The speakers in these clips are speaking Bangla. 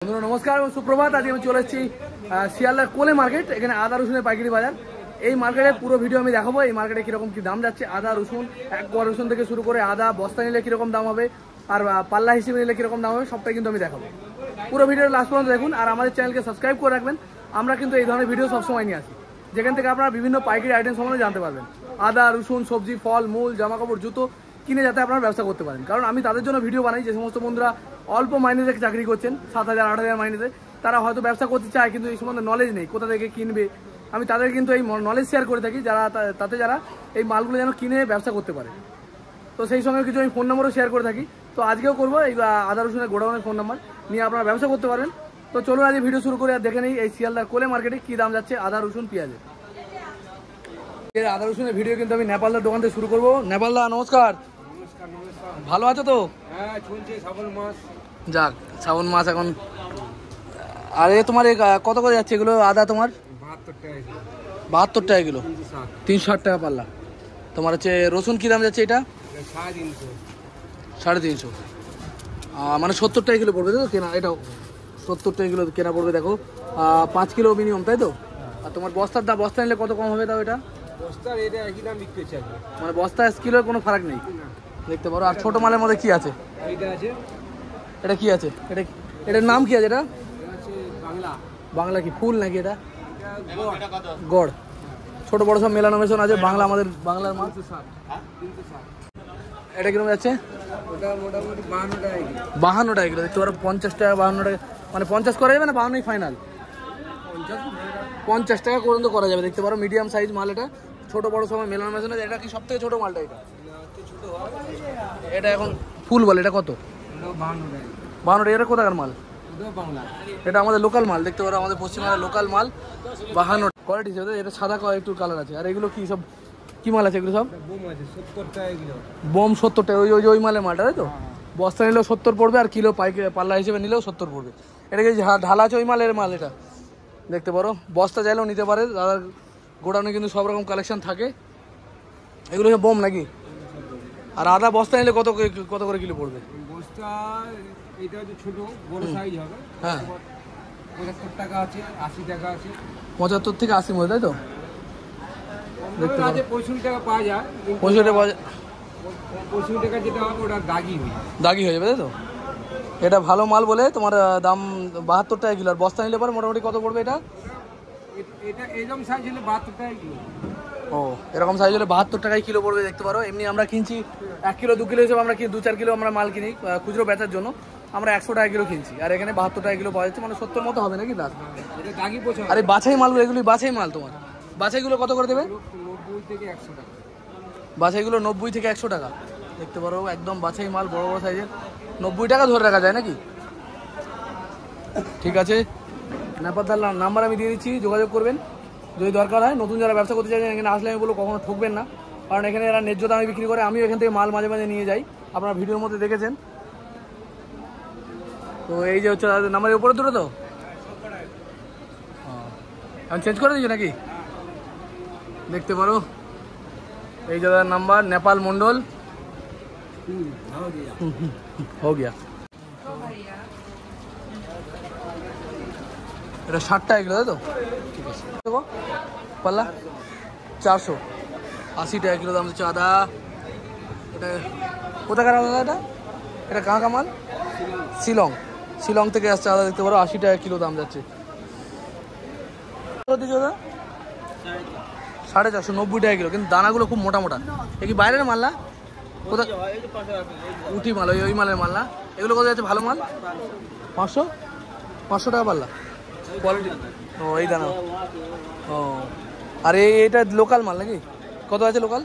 বন্ধুরা নমস্কার এবং সুপ্রভাত। আজকে আমি চলে এসেছি শিয়ালদার কোলে মার্কেট। এখানে আদা রসুনের পাইকারি বাজার। এই মার্কেটের পুরো ভিডিও আমি দেখাবো। এই মার্কেটে কীরকম কী দাম যাচ্ছে, আদা রসুন, এক কোয়া রসুন থেকে শুরু করে আদা বস্তা নিলে কীরকম দাম হবে আর পাল্লা হিসেবে নিলে কীরকম দাম হবে সবটাই কিন্তু আমি দেখাবো। পুরো ভিডিওর লাস্ট পর্যন্ত দেখুন আর আমাদের চ্যানেলকে সাবস্ক্রাইব করে রাখবেন। আমরা কিন্তু এই ধরনের ভিডিও সবসময় নিয়ে আসি, যেখান থেকে আপনারা বিভিন্ন পাইকারি আইটেম সম্বন্ধে জানতে পারবেন। আদা রসুন, সবজি, ফল মূল, জামাকাপড়, জুতো কিনে যাতে আপনারা ব্যবসা করতে পারেন। কারণ আমি তাদের জন্য ভিডিও বানাই যে সমস্ত বন্ধুরা অল্প মাইনেতে চাকরি করছেন, 7,000 8,000 মাইনেতে, তারা হয়তো ব্যবসা করতে চায় কিন্তু এই সম্বন্ধে নলেজ নেই, কোথা থেকে কিনবে। আমি তাদের কিন্তু এই নলেজ শেয়ার করে থাকি, যারা তাতে যারা এই মালগুলো যেন কিনে ব্যবসা করতে পারে। তো সেই সঙ্গে কিছু আমি ফোন নম্বরও শেয়ার করে থাকি। তো আজকেও করবো এই আদা রসুনের গোডাউনের ফোন নাম্বার নিয়ে আপনারা ব্যবসা করতে পারবেন। তো চলুন আজ ভিডিও শুরু করে আর দেখে নেই এই শিয়ালদার কোলে মার্কেটে কী দাম যাচ্ছে আদা রসুন পেঁয়াজের। আদা রসুনের ভিডিও কিন্তু আমি নেপালদার দোকান থেকে শুরু করবো। নেপালদা নমস্কার। ভালো আছো তো? হ্যাঁ, চলছে শ্রাবণ মাস। যাক, শ্রাবণ মাস এখন। আর তোমার কত করে যাচ্ছে এগুলো আদা? তোমার 72 টাকা কিলো, 360 টাকা পাল্লা। তোমার হচ্ছে রসুন কী দাম যাচ্ছে? এটা 350, মানে 70 টাকা কিলো পড়বে, তাই তো? কেনা এটাও 70 টাকা কিলো কেনা পড়বে। দেখো 5 কিলো মিনিমাম, তাই তো? আর তোমার বস্তার দাম, বস্তা নিলে কত কম হবে তাও? এটা বস্তার এটা একই দাম বিক্রি হচ্ছে, মানে বস্তা কিলোর কোনো ফারাক নেই, দেখতে পারো। আর ছোট মালের মধ্যে কি আছে? এইটা আছে। এটা কি আছে? এটার নাম কি আছে? এটা আছে বাংলা। বাংলা কি ফুল নাকি? এটা গড়। ছোট বড় সব মেলানো মেশানো আছে। বাংলা, আমাদের বাংলার মাল। 360। এটা কিরকম যাচ্ছে? ওটা মোটামুটি 52 টাকা কিলো। 52 টাকা কিলো, দেখতে পারো। 50 টাকা, 52 টাকা, মানে 50 করা যাবে না? 52ই ফাইনাল। 50 টাকা পর্যন্ত করা যাবে, দেখতে পারো। মিডিয়াম সাইজ মাল এটা, ছোট বড় সময় মেলানো মেশানো। এটা কি সব থেকে ছোট মালটা? এটা এখন ফুল বলে। এটা কত? 52 টাকা। এটা কোথাকার মাল? এটা আমাদের লোকাল মাল, দেখতে পারো। আমাদের পশ্চিমবঙ্গের লোকাল মাল। 52 কোয়ালিটি হিসেবে। এটা সাদা একটু কালার আছে। আর এগুলো কি সব কি মাল আছে? এগুলো সব বোম আছে, 70 টাকা কিলো। বোম 70 টাকা। ওই মালের মালটা, তাই তো? বস্তা নিলেও 70 পড়বে, আর কিলো পাল্লা হিসেবে নিলেও 70 পড়বে। এটা কি ঢালা আছে ওই মালের মাল? এটা দেখতে পারো। বস্তা চাইলেও নিতে পারে দাদার গোডাউনে, কিন্তু সব রকম কালেকশন থাকে। এগুলো সব বোম নাকি? আর আদা বস্তা নিলে কত করে কিলো পড়বে? বস্তা এটা হচ্ছে ছোট, বড় সাইজ হবে। হ্যাঁ, 75 টাকা আছে, 80 টাকা আছে। 75 থেকে 80 মধ্যে, তাই তো? দেখতে পারো 65 টাকা পাওয়া যায়। 65 টাকা 65 টাকা যেটা হবে ওটা দাগি হয়ে যাবে, তাই তো? এটা ভালো মাল বলে তোমার দাম 72 টাকা কিলো। আর বস্তা নিলে পরে মোটামুটি কত পড়বে এটা? এটা এরকম সাইজ হলে 72 টাকা কিলো। ও, এরকম সাইজ হলে 72 টাকায় কিলো পড়বে, দেখতে পারো। এমনি আমরা কিনছি 1 কিলো 2 কিলো হিসেবে, আমরা 2-4 কিলো আমরা মাল কিনি খুচরো বেচার জন্য। আমরা 100 টাকা কিলো কিনছি, আর এখানে 72 টাকা কিলো পাওয়া যাচ্ছে, মানে 70 মতো হবে নাকি দাম? আরে বাছাই মালগুলো, এগুলি বাছাই মাল। তোমার বাছাইগুলো কত করে দেবে? 90 থেকে 100 টাকা। বাছাইগুলো 90 থেকে 100 টাকা, দেখতে পারো। একদম বাছাই মাল, বড় বড় সাইজের। 90 টাকা ধরে রাখা যায় নাকি? ঠিক আছে, নেপালদার নাম্বার আমি দিয়ে দিচ্ছি, যোগাযোগ করবেন যদি দরকার হয়। নতুন যারা ব্যবসা করতে চাইছেন এখানে আসলে আমি বলবো কখনো ঠকবেন না, কারণ এখানে এরা ন্যায্য দামে বিক্রি করে। আমিও এখান থেকে মাল মাঝে মাঝে নিয়ে যাই, আপনারা ভিডিওর মধ্যে দেখেছেন। তো এই যে হচ্ছে নাম্বারের উপরে দুটো, তো আমি চেঞ্জ করে দিচ্ছি নাকি? দেখতে পারো এই দাদার নাম্বার, নেপাল মন্ডল। हो गया। এটা 60 টাকা কিলো, তাই তো? ঠিক আছে, দেখো পাল্লা 480 টাকা কিলো দাম হচ্ছে আদা। এটা কোথাকার আদা? এটা কাঁকা মাল? শিলং থেকে আসছে আদা, দেখতে পারো। 80 টাকা কিলো দাম যাচ্ছে। দাদা 450, 90 টাকা কিলো। কিন্তু দানাগুলো খুব মোটা মোটা। এ কি বাইরের মাল না? কোথা উঠি মাল, ওই মালের মাল না? এগুলো কোথায় যাচ্ছে ভালো মাল? 500 টাকা পাল্লা কোয়ালিটি। ও, এই দানা। ও, আর এইটা লোকাল মাল নাকি? কত আছে লোকাল?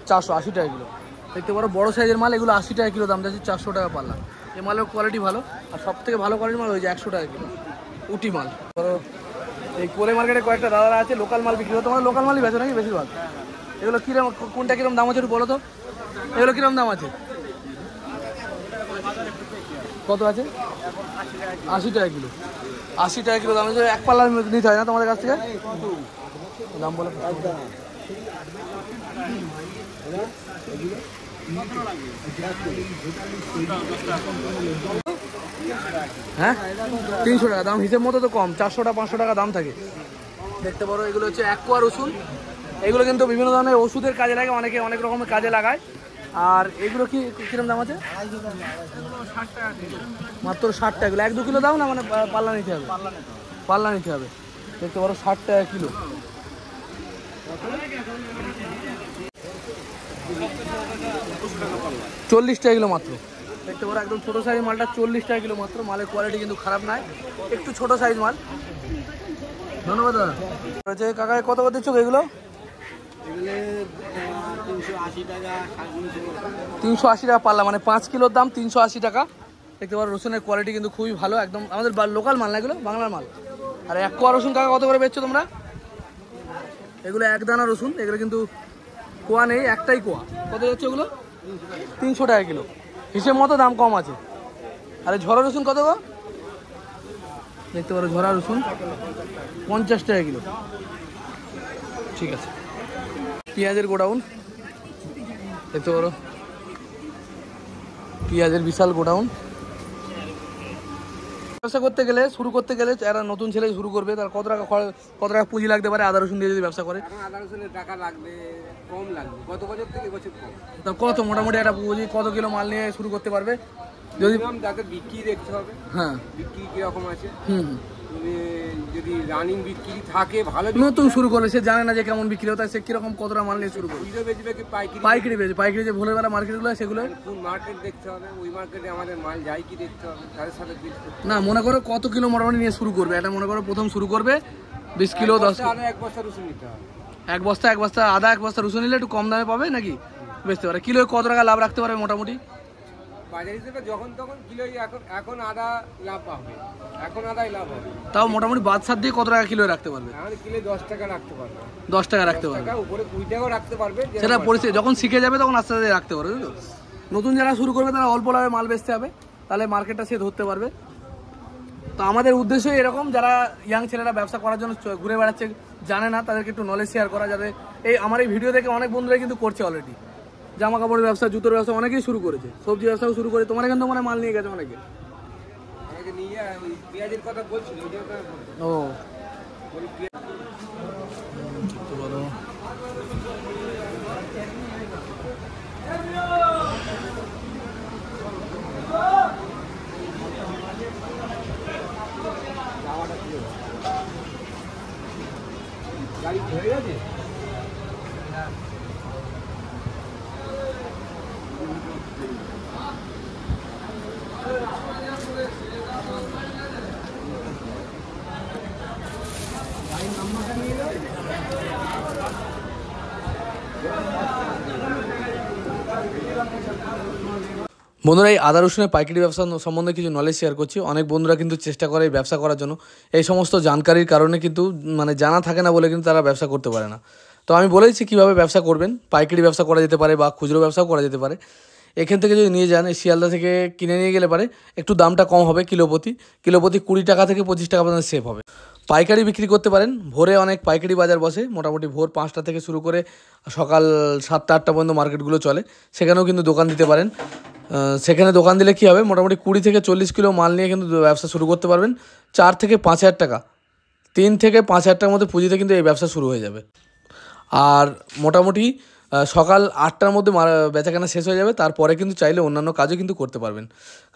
480 টাকা কিলো, দেখতে পারো। বড় সাইজের মাল এগুলো 80 টাকা কিলো দাম যাচ্ছে, 400 টাকা পাল্লা। এই মালের কোয়ালিটি ভালো। আর সব থেকে ভালো কোয়ালিটির মাল হয়েছে 100 টাকা কিলো, উটি মাল। ধরো এই কোলে মার্কেটে কয়েকটা দাদারা আছে লোকাল মাল বিক্রি করে। তোমার লোকাল মালই বেচো নাকি বেশিরভাগ? এগুলো কিরকম, কোনটা কিরকম দাম আছে একটু বলো তো? এগুলো কিরকম দাম আছে? কত আছে? 80 টাকা কিলো। 80 টাকা কিলো দাম আছে। এক পাল্লা নিতে হয় না তোমাদের কাছ থেকে? দাম বলে হ্যাঁ 300 টাকা দাম, হিসেব মতো তো কম, 400টা 500 টাকা দাম থাকে। দেখতে পারো এগুলো হচ্ছে অ্যাকোয়া রসুন, এগুলো কিন্তু বিভিন্ন ধরনের ওষুধের কাজে লাগে, অনেকে অনেক রকমের কাজে লাগায়। আর এগুলো কি কিরকম দাম আছে? মাত্র 60 টাকা কিলো। 1-2 কিলো দাও না, মানে পাল্লা নিতে হবে, পাল্লা নিতে হবে। দেখতে পারো 60 টাকা কিলো। চল্লিশ টাকা কিলো মাত্র। দেখতে পারো একদম ছোটো সাইজ মালটা 40 টাকা কিলো মাত্র। মালের কোয়ালিটি কিন্তু খারাপ নয়, একটু ছোটো সাইজ মাল। ধন্যবাদ দাদা। আচ্ছা কাকা কত কত দিচ্ছ এগুলো? 380 টাকা পাল্লা, মানে 5 কিলোর দাম 380 টাকা। দেখতে পারো রসুনের কোয়ালিটি কিন্তু খুবই ভালো, একদম আমাদের লোকাল মাল না, এগুলো বাংলার মাল। আর এক কোয়া রসুন কাকা কত করে বেচছো তোমরা? এগুলো এক দানা রসুন, এগুলো কিন্তু কোয়া নেই, একটাই কোয়া। কত যাচ্ছে ওগুলো? 300 টাকা কিলো, হিসেব মতো দাম কম আছে। আরে ঝরা রসুন কত গো? দেখতে পারো ঝরা রসুন 50 টাকা কিলো। ঠিক আছে। পেঁয়াজের গোডাউন দেখতে পারো, পেঁয়াজের বিশাল গোডাউন। ব্যবসা করতে গেলে, শুরু করতে গেলে, যারা নতুন ছেলে শুরু করবে তার কত টাকা পুঁজি লাগতে পারে আদা রসুন দিয়ে যদি ব্যবসা করে? আদা রসুনের টাকা লাগবে, কম লাগবে, গত বছর থেকে এবছর কম। তা কত মোটামুটি একটা পুঁজি, কত কিলো মাল নিয়ে শুরু করতে পারবে? যদি তাকে বিক্রি দেখতে হবে, হ্যাঁ বিক্রি কিরকম আছে। হুম, যদি রানিং বিক্রি থাকে ভালো। নতুন শুরু করলে সে জানে না যে কেমন বিক্রি হতে হয়, সে কিরকম কতটা মাল নিয়ে শুরু করবে। বেচবে কি পাইকারি বেচবে, পাইকারি যে ভোরবেলা মার্কেটগুলো সেগুলো কোন মার্কেট দেখতে হবে, ওই মার্কেটে আমাদের মাল যায় কি দেখতে হবে, তাদের সাথে না। মনে করো কত কিলো মোটামুটি নিয়ে শুরু করবে, এটা মনে করো প্রথম শুরু করবে 20 কিলো 10 আদা 1 বস্তা রসুন নিতে হবে। এক বস্তা আদা, 1 বস্তা রসুন নিলে একটু কম দামে পাবে নাকি বেচতে পারে। কিলো কত টাকা লাভ রাখতে পারবে মোটামুটি? বাজার হিসেবে যখন তখন কিলো, এখন আদা লাভ পাবে, এখন আদাই লাভ হবে। তাও মোটামুটি বাদ সাত দিয়ে কত টাকা কিলো রাখতে পারবে? আমাদের কিলো 10 টাকা রাখতে পারবে, 10 টাকা রাখতে পারবে, উপরে 20 টাকাও রাখতে পারবে। সেটা পরিস্থিতি যখন শিখে যাবে তখন আস্তে আস্তে রাখতে পারবে। বুঝলো, নতুন যারা শুরু করবে তারা অল্প লাভে মাল বেচতে হবে, তাহলে মার্কেটটা সে ধরতে পারবে। তো আমাদের উদ্দেশ্য এরকম, যারা ইয়াং ছেলেরা ব্যবসা করার জন্য ঘুরে বেড়াচ্ছে, জানে না, তাদেরকে একটু নলেজ শেয়ার করা, যাতে আমার এই ভিডিও দেখে অনেক বন্ধুরা কিন্তু করছে অলরেডি। জামা কাপড়ের ব্যবসা, জুতোর ব্যবসা অনেকেই শুরু করেছে, সবজি ব্যবসাও শুরু করে। তোমার এখান থেকে মানে মাল নিয়ে গেছে অনেকে। পেঁয়াজের কথা বলছিল, ও গাড়ি হয়ে গেছে। বন্ধুরা, এই আদা রসুনের পাইকারি ব্যবসা সম্বন্ধে কিছু নলেজ শেয়ার করছি। অনেক বন্ধুরা কিন্তু চেষ্টা করে এই ব্যবসা করার জন্য, এই সমস্ত জানকারির কারণে কিন্তু মানে জানা থাকে না বলে কিন্তু তারা ব্যবসা করতে পারে না। তো আমি বলেছি কীভাবে ব্যবসা করবেন। পাইকারি ব্যবসা করা যেতে পারে বা খুচরো ব্যবসাও করা যেতে পারে। এখান থেকে যদি নিয়ে যান, এই শিয়ালদা থেকে কিনে নিয়ে গেলে পারে একটু দামটা কম হবে, কিলো প্রতি 20 টাকা থেকে 25 টাকা পর্যন্ত সেভ হবে। পাইকারি বিক্রি করতে পারেন। ভোরে অনেক পাইকারি বাজার বসে, মোটামুটি ভোর 5টা থেকে শুরু করে সকাল 7টা 8টা পর্যন্ত মার্কেটগুলো চলে, সেখানেও কিন্তু দোকান দিতে পারেন। সেখানে দোকান দিলে কী হবে, মোটামুটি 20 থেকে 40 কিলো মাল নিয়ে কিন্তু ব্যবসা শুরু করতে পারবেন। 4 থেকে 5 হাজার টাকা, 3 থেকে 5 হাজার টাকার মধ্যে পুঁজিতে কিন্তু এই ব্যবসা শুরু হয়ে যাবে। আর মোটামুটি সকাল 8টার মধ্যে বেচাকেনা শেষ হয়ে যাবে। তারপরে কিন্তু চাইলে অন্যান্য কাজও কিন্তু করতে পারবেন,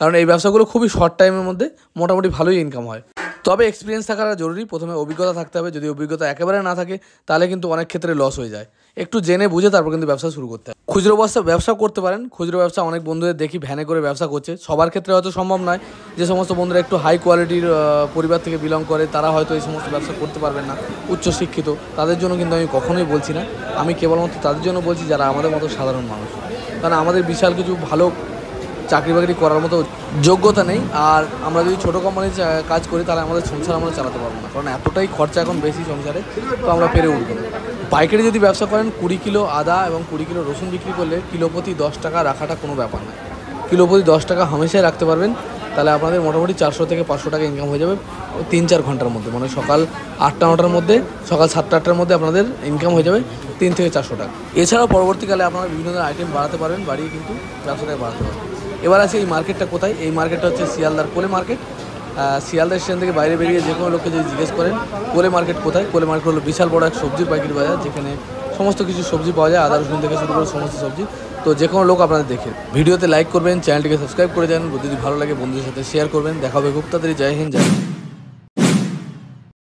কারণ এই ব্যবসাগুলো খুবই শর্ট টাইমের মধ্যে মোটামুটি ভালোই ইনকাম হয়। তবে এক্সপিরিয়েন্স থাকাটা জরুরি, প্রথমে অভিজ্ঞতা থাকতে হবে। যদি অভিজ্ঞতা একেবারে না থাকে তাহলে কিন্তু অনেক ক্ষেত্রে লস হয়ে যায়। একটু জেনে বুঝে তারপর কিন্তু ব্যবসা শুরু করতে হয়। খুচরো ব্যবসা করতে পারেন। খুচরো ব্যবসা অনেক বন্ধুদের দেখি ভ্যানে করে ব্যবসা করছে। সবার ক্ষেত্রে হয়তো সম্ভব নয়। যে সমস্ত বন্ধুরা একটু হাই কোয়ালিটির পরিবার থেকে বিলং করে, তারা হয়তো এই সমস্ত ব্যবসা করতে পারবেন না, উচ্চশিক্ষিত। তাদের জন্য কিন্তু আমি কখনোই বলছি না, আমি কেবলমাত্র তাদের জন্য বলছি যারা আমাদের মতো সাধারণ মানুষ। কারণ আমাদের বিশাল কিছু ভালো চাকরি বাকরি করার মতো যোগ্যতা নেই। আর আমরা যদি ছোটো কোম্পানির কাজ করি তাহলে আমাদের সংসার আমরা চালাতে পারবো না, কারণ এতটাই খরচা এখন বেশি সংসারে, তো আমরা পেরে উঠবো না। পাইকারি যদি ব্যবসা করেন, 20 কিলো আদা এবং 20 কিলো রসুন বিক্রি করলে কিলো প্রতি 10 টাকা রাখাটা কোনো ব্যাপার না। কিলো প্রতি 10 টাকা হামেশাই রাখতে পারবেন, তাহলে আপনাদের মোটামুটি 400 থেকে 500 টাকা ইনকাম হয়ে যাবে 3-4 ঘন্টার মধ্যে। মানে সকাল 8টা-9টার মধ্যে, সকাল 7টা-8টার মধ্যে আপনাদের ইনকাম হয়ে যাবে 3 থেকে 400 টাকা। এছাড়াও পরবর্তীকালে আপনারা বিভিন্ন ধরনের আইটেম বাড়াতে পারবেন, বাড়িয়ে কিন্তু ব্যবসাটাকে বাড়াতে পারবেন। এবার আছে এই মার্কেটটা কোথায়। এই মার্কেটটা হচ্ছে শিয়ালদার কোলে মার্কেট। শিয়ালদা স্টেশন থেকে বাইরে বেরিয়ে যে কোনো লোককে যদি জিজ্ঞেস করেন কোলে মার্কেট কোথায়, কোলে মার্কেট হলো বিশাল বড় এক সবজির পাইকারি বাজার, যেখানে সমস্ত কিছু সবজি পাওয়া যায়, আদা রসুন থেকে শুরু করে সমস্ত সবজি। তো যে কোনো লোক আপনাদের দেখে ভিডিওতে লাইক করবেন, চ্যানেলটিকে সাবস্ক্রাইব করে দেন, যদি ভালো লাগে বন্ধুদের সাথে শেয়ার করবেন। দেখা হবে খুব তাড়াতাড়ি। জয় হিন্দ, জয় হিন্দ।